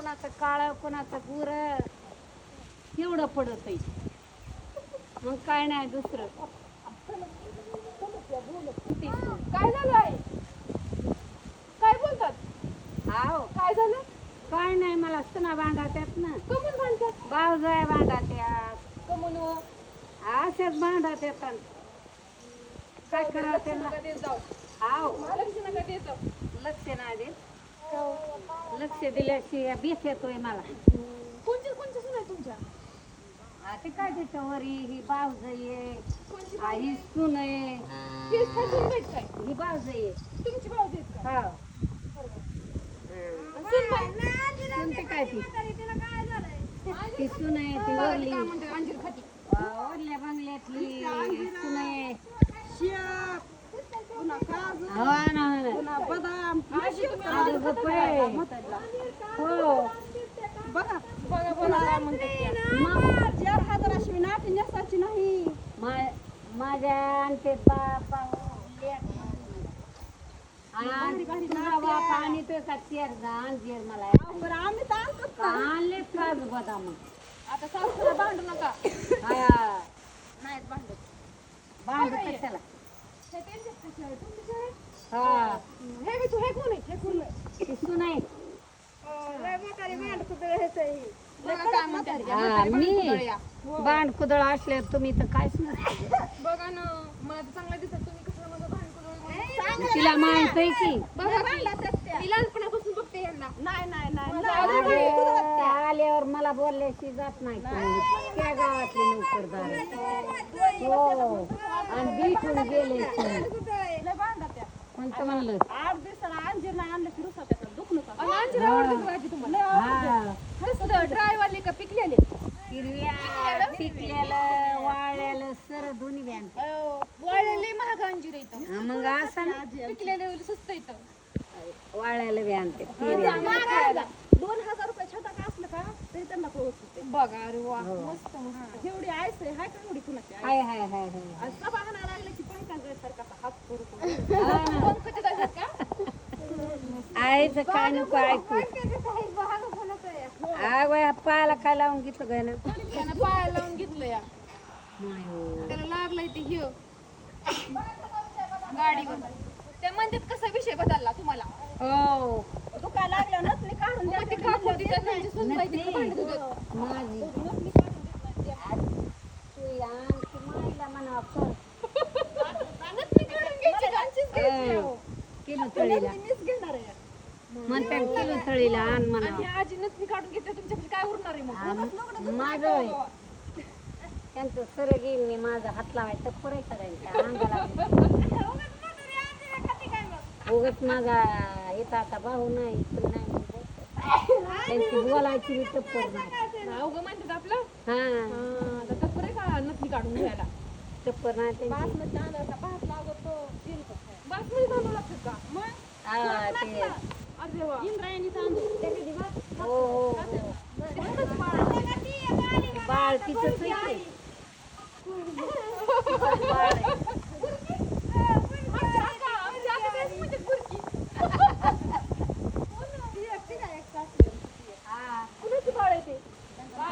कोणाचं काळं कोणाचं गुर एवढं पडत आहे. मग काय नाही दुसरं. काय झालंय? काय बोलतात? हाव काय झालं? काय नाही मला सुना भांडात्यात ना. कमून भांडतात? भावजाय भांडात्यात. कमून व? असेच भांडात्यात. काय करावं त्यांना? नका देत जाऊ. हाव लक्ष नका देत जाऊ. लक्ष नाही देत. लक्ष दिल्याशिवाय बेस येतोय मला. कोणची सून आहे तुमच्या? ते काय त्याच्यावरी ही भावजाई आहे, कोणची ही सून आहे, तेच खासून भेट काय? ही भावजाई आहे. तुमची भावजी आहेत का? हा सून बाई. कोणते काय ती ती सून आहे ती वरली काय म्हणते अंजीर खाती? वरल्या बंगल्यातली सून आहे. पुन्हा काजू, हो ना हो ना. पुन्हा बदाम, काजू गप्पे. हो बघा बघा बघा काय म्हणते त्या. 4,000 नाटी नेसायची नाही. माझ्या आणते बाप आणि तुझा बाप आणि तो का तेर अंजीर मला बरं आम्ही तर आणतोच ना. आणले काजू बदाम. आता सासूला भांडू नका. हा नाहीत भांडत. भांडू कशाला. हे त्यांच्याच कशी आहे, तुमची आहे? हा हे बी तू हे कोण आहे? हे कोण आहे? ती सून आहे. लय म्हातारी भांड कुदळ हेच आहे. लय काय म्हणतात? हा मी भांड कुदळ असले तुम्ही तर काहीच नसते. बघा ना मला तर चांगलं दिसत तुम्ही कसं माझं भांड कुदळ. तिला माहित आहे की बघा मी लहानपणापासून बघते यांना. नाही नाही आल्यावर मला बोलल्याशी जात नाही कोणी. त्या गावातली नोकरदार आहे. हो आणि भेटून गेले लय भांडतात त्या. कोणतं म्हणलं 8 दिवसाला अंजीर नाही आणलं की रुसा त्याचा दुख नका. अंजीर आवडते का तुम्हाला? हा नुसतं ड्रायवाले का पिकलेले? हिरव्या पिकलेलं वाळलेलं सर दोन्ही बँक. वाळलेले महाग अंजीर इथं. मग असं ना पिकलेले स्वस्त इथं. वाळलेलं बी आणते 2,000 रुपये छोटा का असलं का तरी त्यांना पोहोचते. बघा अरे वा मस्त मस्त. एवढी आयस आहे हाय का एवढी कुणाची आयस? हाय हाय हाय हाय असं बघायला लागलं की पंखासारखा हात करू हा ना. पंख देतात का? आईचं काय नको ऐकू. आग पायाला काय लावून घेतलं काय ना. त्यानं पाया लावून घेतलं या. त्याला लागलंय ते हे गाडीवर. त्या म्हणतात कसा विषय बदलला तुम्हाला? हो तू काय लागलं नसली काढून द्या. ती काढून होती त्या त्यांची सुनबाई तिकडे भांडत होती. माझी नसली काढून देत नाही त्या. तू आणखी माईला म्हणावं कर. नसली काढून घ्यायची का? अंशीच घ्यायची अहो. किलो तळीला मीच घेणार आहे. म्हणते किलो तळीला आण आणि म्हणावं. ही आजी नसली काढून घेतली तुमच्याकडे काय उरणार आहे मग? माझं होय. त्यांचं सर घेईन मी माझा हात लावायचं पुरे करायचं अंगाला. उगत माझा येता आता भाऊ नाही पण नाही म्हणजे त्यांची बोलायची मी टप्पर नाही. अवघं म्हणतात आपलं. हा आता टप्पर आहे का नसली काढून घ्यायला? टप्पर नाही त्यांची. बासमती तांदळाचा भात लागतो. बासमती तांदूळ लागतात का? मग हा ते अरे वा. इंद्रायणी तांदूळ त्याची भात. हो हो हो. बाळ तिचंच आहे ते. तिचंच बाळ आहे. हा कुणाची बाळ आहे ते?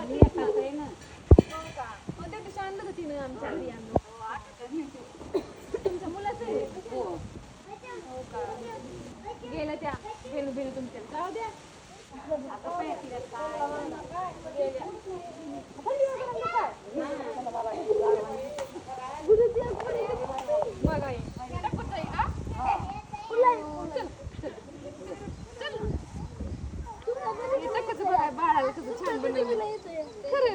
लेकाचं आहे ना. हो त्या दिवशी आणलं होतं तिनं आमच्या घरी आणलं. तुमच्या मुलाचं आहे? हो हो का? गेल्या त्या बेनू तुमच्या. जाऊ द्या. आता काय तिला काय गेल्या. थंडी वगैरे आहे का? बघा हे. टाकून जाईल का? चल, चल. चल. हे टाकायचं बघा बाळाला कसं छान बनवलं. खरं.